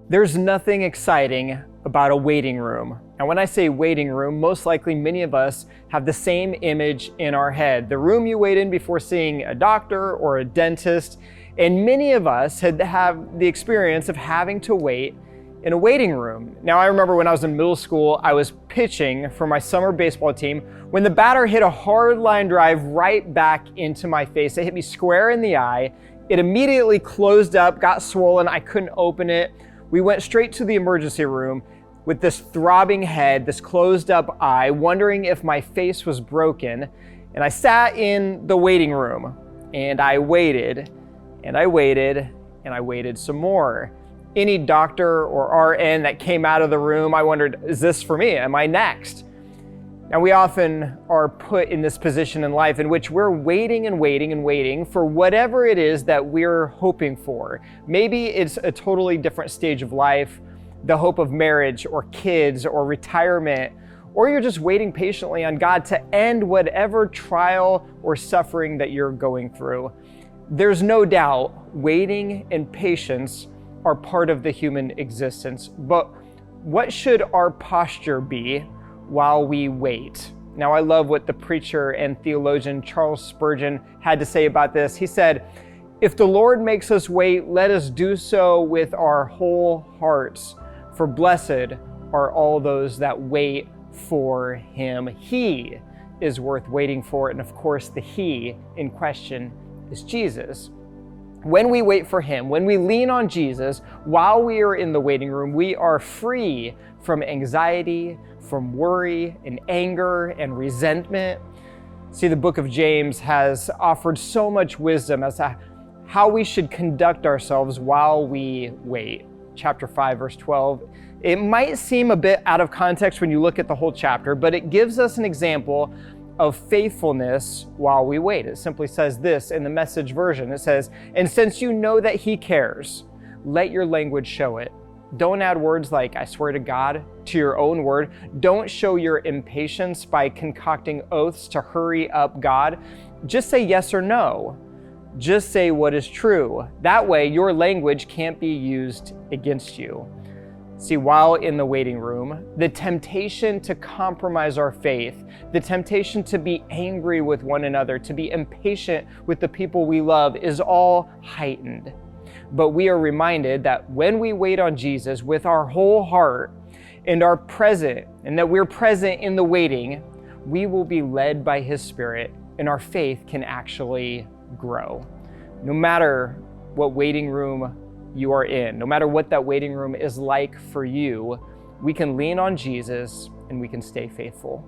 There's nothing exciting about a waiting room. And when I say waiting room, most likely many of us have the same image in our head. The room you wait in before seeing a doctor or a dentist. And many of us have the experience of having to wait in a waiting room. Now, I remember when I was in middle school, I was pitching for my summer baseball team when the batter hit a hard line drive right back into my face. It hit me square in the eye. It immediately closed up, got swollen. I couldn't open it. We went straight to the emergency room with this throbbing head, this closed up eye, wondering if my face was broken. And I sat in the waiting room and I waited and I waited and I waited some more. Any doctor or RN that came out of the room, I wondered, is this for me? Am I next? And we often are put in this position in life in which we're waiting and waiting and waiting for whatever it is that we're hoping for. Maybe it's a totally different stage of life, the hope of marriage or kids or retirement, or you're just waiting patiently on God to end whatever trial or suffering that you're going through. There's no doubt waiting and patience are part of the human existence, but what should our posture be while we wait? Now, I love what the preacher and theologian Charles Spurgeon had to say about this. He said, "If the Lord makes us wait, let us do so with our whole hearts, for blessed are all those that wait for him." He is worth waiting for, and of course, the he in question is Jesus. When we wait for him, when we lean on Jesus while we are in the waiting room, we are free from anxiety, from worry and anger and resentment. See, the book of James has offered so much wisdom as to how we should conduct ourselves while we wait. Chapter 5, verse 12. It might seem a bit out of context when you look at the whole chapter, but it gives us an example of faithfulness while we wait. It simply says this in the Message version. It says, "And since you know that he cares, let your language show it. Don't add words like, 'I swear to God,' to your own word. Don't show your impatience by concocting oaths to hurry up God. Just say yes or no. Just say what is true. That way, your language can't be used against you." See, while in the waiting room, the temptation to compromise our faith, the temptation to be angry with one another, to be impatient with the people we love is all heightened. But we are reminded that when we wait on Jesus with our whole heart and are present, and that we're present in the waiting, we will be led by his Spirit, and our faith can actually grow. No matter what waiting room you are in, no matter what that waiting room is like for you, we can lean on Jesus and we can stay faithful.